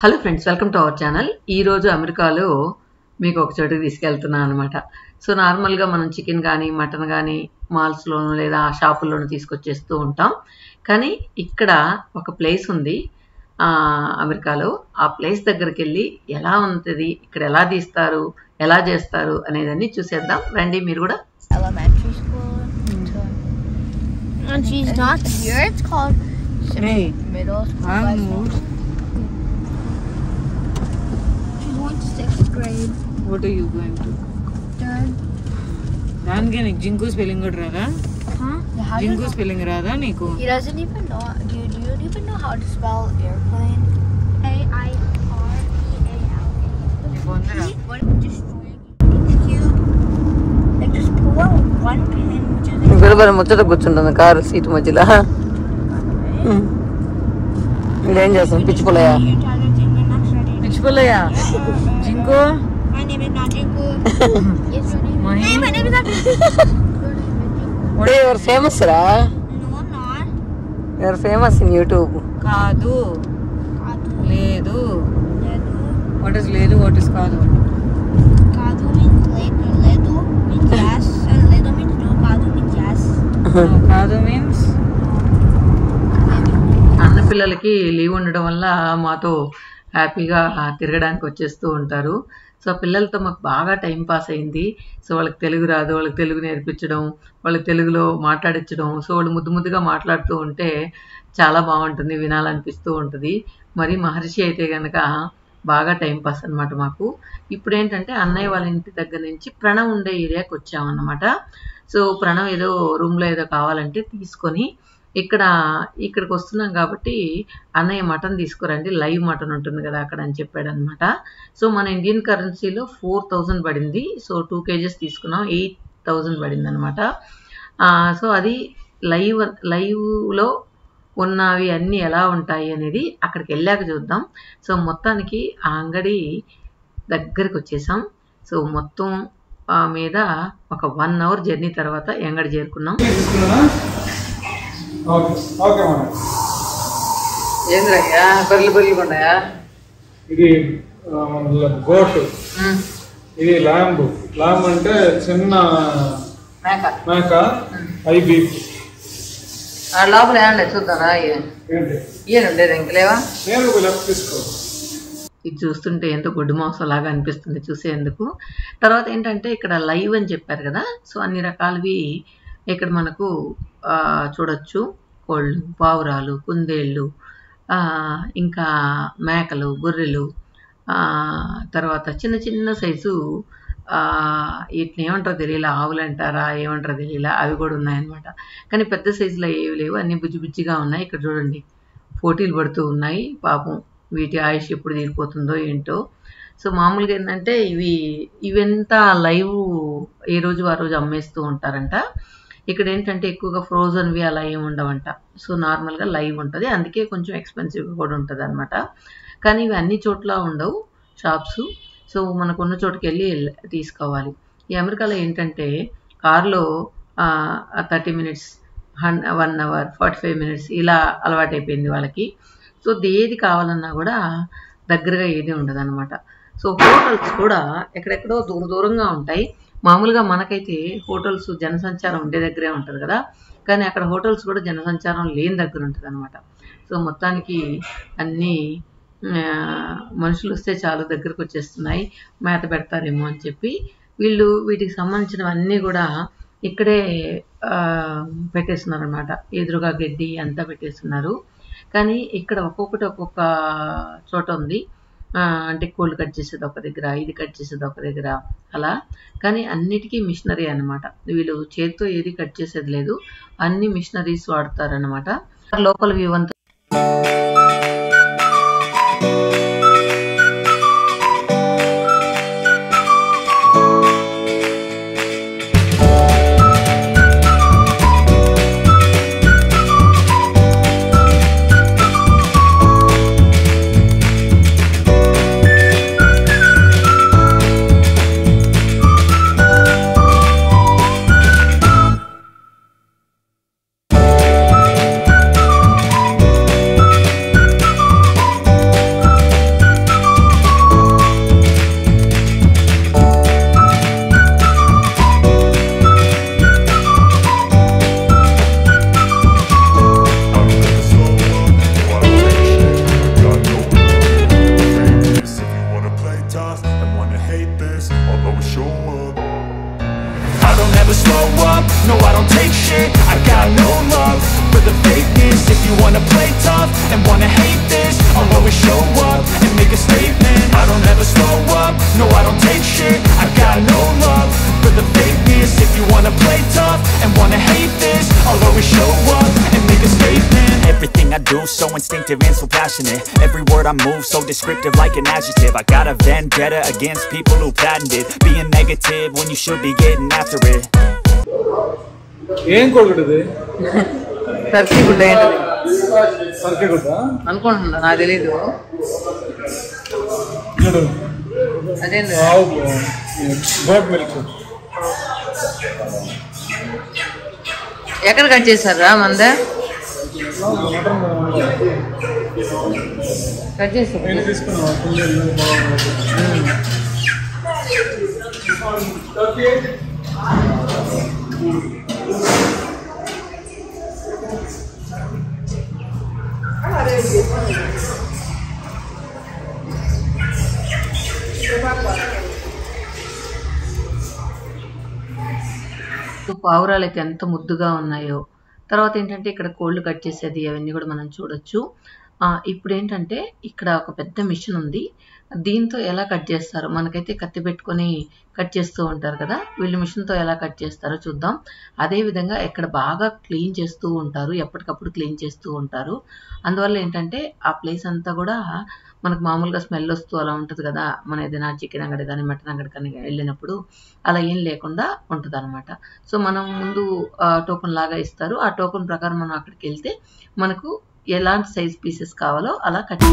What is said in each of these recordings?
Hello friends, welcome to our channel. ఈరోజు అమెరికాలో మీకు ఒక చోటుకి తీసుకెళ్తున్నాను అనమాట. సో నార్మల్గా మనం చికెన్ కానీ మటన్ కానీ మాల్స్లోనూ లేదా షాపుల్లోనూ తీసుకొచ్చేస్తూ ఉంటాం. కానీ ఇక్కడ ఒక ప్లేస్ ఉంది అమెరికాలో. ఆ ప్లేస్ దగ్గరికి వెళ్ళి ఎలా ఉంటుంది, ఇక్కడ ఎలా తీస్తారు, ఎలా చేస్తారు అనేదాన్ని చూసేద్దాం రండి. మీరు కూడా elementary school and she's not here. It's called middle school. She's going to 6th grade. What are you going to? Third. దానికి నీకు జింకు స్పెల్లింగ్ కూడా రాదా? జింకు స్పెల్లింగ్ రాదా నీకు? He doesn't even know. Do you even know how to spell airplane? A-I-R-E-A-L-A. What destroying? It's cute. Like just pull out one pin, which is గొడవల ముచ్చట కూర్చుంటుంది car seat మధ్యలో. ఇదేం చేస్తాం? పిచ్చి పుల్లయ్యా? పిచ్చి పుల్లయ్యా? Zinc? My name is not Jinku. Yes, your name. Hey, my name is not Jinku. Your famous రా. No, I'm not. Your famous in YouTube. కాదు, లేదు. Ledu. వాట్ ఇస్ లేదు, వాట్ ఇస్ కాదు? Kadu means ledu means yes, and ledu means no. Kadu means yes. కాదు means అన్న పిల్లలకి leave ఉండడం వల్ల మాతో హ్యాపీగా తిరగడానికి వచ్చేస్తూ ఉంటారు. సో పిల్లలతో మాకు బాగా టైం పాస్ అయింది. సో వాళ్ళకి తెలుగు రాదు, వాళ్ళకి తెలుగు నేర్పించడం, వాళ్ళకి తెలుగులో మాట్లాడించడం. సో వాళ్ళు ముద్దు ముద్దుగా మాట్లాడుతూ ఉంటే చాలా బాగుంటుంది, వినాలనిపిస్తూ ఉంటుంది. మరి మహర్షి అయితే కనుక బాగా టైం పాస్ అనమాట మాకు. ఇప్పుడు ఏంటంటే అన్నయ్య వాళ్ళ ఇంటి దగ్గర నుంచి ప్రణవ్ ఉండే ఏరియాకి వచ్చామన్నమాట. సో ప్రణవ్ ఏదో రూమ్లో ఏదో కావాలంటే తీసుకొని ఇక్కడికి వస్తున్నాం కాబట్టి అన్నయ్య మటన్ తీసుకురండి, లైవ్ మటన్ ఉంటుంది కదా అక్కడ అని చెప్పాడు అనమాట. సో మన ఇండియన్ కరెన్సీలో 4000 పడింది. సో 2 kgs తీసుకున్నాం, 8000 పడింది అనమాట. సో అది లైవ్లో ఉన్నవి అన్నీ ఎలా ఉంటాయి అనేది అక్కడికి వెళ్ళాక చూద్దాం. సో మొత్తానికి ఆ అంగడి దగ్గరికి వచ్చేసాం. సో మొత్తం మీద ఒక 1 hour జర్నీ తర్వాత అంగడి చేరుకున్నాం. ఏంద్రయ్యా బర్రెలు ఉన్నాయా? ఇది గోట్, ఇది ల్యాంబ్. ల్యాంబ్ అంటే చిన్న మేక, ఐ బీఫ్. లోపల ఏమండి చూద్దారా? ఏం ఉండేది ఇంకలేవా? తీసుకో. ఇది చూస్తుంటే ఎంతో గొడ్డు మాంసం లాగా అనిపిస్తుంది చూసేందుకు. తర్వాత ఏంటంటే ఇక్కడ లైవ్ అని చెప్పారు కదా, సో అన్ని రకాలవి ఇక్కడ మనకు చూడొచ్చు. కోళ్ళు, పావురాలు, కుందేళ్ళు, ఇంకా మేకలు, గొర్రెలు, తర్వాత చిన్న చిన్న సైజు వీటిని ఏమంటారో తెలియలా, ఆవులు అంటారా ఏమంటారో తెలియలా, అవి కూడా ఉన్నాయన్నమాట. కానీ పెద్ద సైజులో ఏవి లేవు, అన్నీ బుజ్జి బుజ్జిగా ఉన్నాయి. ఇక్కడ చూడండి పోటీలు పడుతూ ఉన్నాయి. పాపం వీటి ఆయుష్ ఎప్పుడు తీరిపోతుందో ఏంటో. సో మామూలుగా ఏంటంటే ఇవంతా లైవ్ ఏ రోజు ఆ రోజు అమ్మేస్తూ ఉంటారంట. ఇక్కడ ఏంటంటే ఎక్కువగా ఫ్రోజన్వి అలా ఏమి ఉండవంట. సో నార్మల్గా లైవ్ ఉంటుంది, అందుకే కొంచెం ఎక్స్పెన్సివ్గా కూడా ఉంటుంది అనమాట. కానీ ఇవి అన్ని చోట్ల ఉండవు షాప్స్. సో మనకు ఉన్న చోటుకి వెళ్ళి తీసుకోవాలి. ఈ అమెరికాలో ఏంటంటే కారులో 30 minutes, 1 hour, 45 minutes ఇలా అలవాటైపోయింది వాళ్ళకి. సో ఏది కావాలన్నా కూడా దగ్గరగా ఏది ఉండదు అనమాట. సో హోటల్స్ కూడా ఎక్కడెక్కడో దూరంగా ఉంటాయి. మామూలుగా మనకైతే హోటల్స్ జనసంచారం ఉండే దగ్గరే ఉంటుంది కదా, కానీ అక్కడ హోటల్స్ కూడా జనసంచారం లేని దగ్గర ఉంటుంది అనమాట. సో మొత్తానికి అన్నీ మనుషులు వస్తే చాలు దగ్గరకు వచ్చేస్తున్నాయి, మేత పెడతారేమో అని చెప్పి వీళ్ళు వీటికి సంబంధించినవన్నీ కూడా ఇక్కడే పెట్టేస్తున్నారు అనమాట. ఎదురుగా గడ్డి అంతా పెట్టేస్తున్నారు. కానీ ఇక్కడ ఒక్కొక్కటి ఒక్కొక్క చోట ఉంది. అంటే కోళ్ళు కట్ చేసేది ఒక దగ్గర, ఇది కట్ చేసేది ఒక దగ్గర అలా. కానీ అన్నిటికీ మిషనరీ అనమాట. వీళ్ళు చేతితో ఏది కట్ చేసేది లేదు, అన్ని మిషనరీస్ వాడతారనమాట. లోపల వ్యూ అంతా and wanna hate this, I'll always show up and make a statement. I don't ever slow up, no I don't take shit. I got no love for the fakeness. If you wanna play tough and wanna hate this, I'll always show up and make a statement. Everything I do so instinctive and so passionate. Every word I move so descriptive like an adjective. I got a vendetta against people who patented being negative when you should be getting after it. ఏం కొడుకుది Turkey గుడ్డ ఏంటది సర్కే గుడ్డ అనుకుంటున్నా, నాకు తెలీదు. చూడు అదేంటి ఆవు గోట్ మిల్క్. ఎక్కడ కట్ చేశారా మంద కట్ చేస్తారు? నేను తీసుకున్నా. పావురాలు అయితే ఎంత ముద్దుగా ఉన్నాయో. తర్వాత ఏంటంటే ఇక్కడ కోళ్ళు కట్ చేసేది అవన్నీ కూడా మనం చూడొచ్చు. ఇప్పుడు ఏంటంటే ఇక్కడ ఒక పెద్ద మిషన్ ఉంది. దీంతో ఎలా కట్ చేస్తారో, మనకైతే కత్తి పెట్టుకొని కట్ చేస్తూ ఉంటారు కదా, వీళ్ళు మిషన్తో ఎలా కట్ చేస్తారో చూద్దాం. అదేవిధంగా ఇక్కడ బాగా క్లీన్ చేస్తూ ఉంటారు, ఎప్పటికప్పుడు క్లీన్ చేస్తూ ఉంటారు. అందువల్ల ఏంటంటే ఆ ప్లేస్ అంతా కూడా మనకు మామూలుగా స్మెల్ వస్తూ అలా ఉంటుంది కదా, మన ఏదైనా చికెన్ అంగడి కానీ మటన్ అంగడి కానీ వెళ్ళినప్పుడు అలా ఏం లేకుండా ఉంటుంది అనమాట. సో మనం ముందు టోకెన్ లాగా ఇస్తారు, ఆ టోకెన్ ప్రకారం మనం అక్కడికి వెళ్తే మనకు ఎలాంటి సైజ్ పీసెస్ కావాలో అలా కట్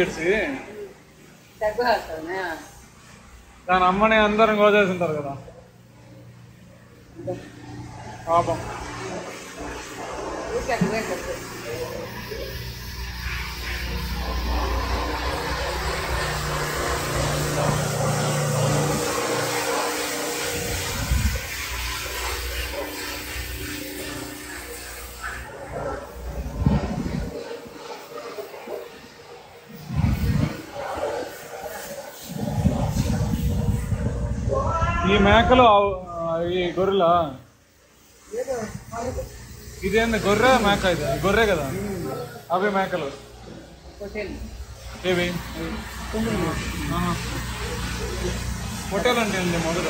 ఏడ్చి దాని అమ్మని అందరం గోచేసింటారు కదా పాపం. ఈ మేకలు ఈ గొర్రెల ఇదేంది గొర్రె మేక ఇది గొర్రె కదా అవి మేకలు ఏవి పొట్టేలు అంటే ఏంది మొదట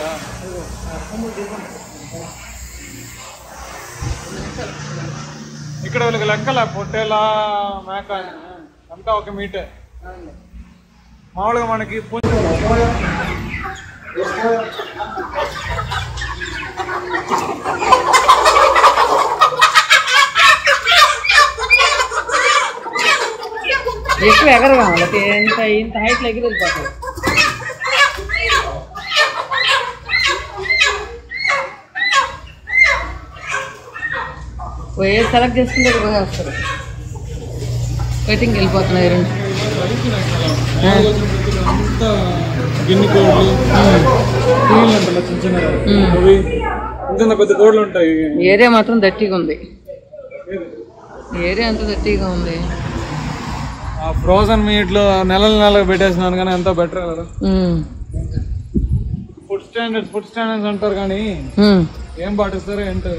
ఇక్కడ వీళ్ళకి లెక్కల పొట్టేల మేక అంతా ఒక మీటే మామూలుగా మనకి ఎక్కువ ఎగరగా ఇంత ఇంత హైట్లో ఎగిరి వెళ్ళిపోతారు. ఏది సెలెక్ట్ చేసుకుంటే పోయేస్తారు. వెయిటింగ్కి వెళ్ళిపోతున్నాయి రెండు. గిన్నె కోళ్ళు టీలు అంటారు చిన్న చిన్న అవి ఇంత పెద్ద కోళ్ళు ఉంటాయి. ఏరియా మాత్రం దట్టిగా ఉంది. ఏరియా అంతా దట్టిగా ఉంది. ఆ ఫ్రోజన్ మీట్ లో నెలలు పెట్టేసినాను కానీ ఎంతో బెటర్ కదా. ఫుడ్ స్టాండర్డ్స్ అంటారు కానీ ఏం పాటిస్తారో ఏంటో.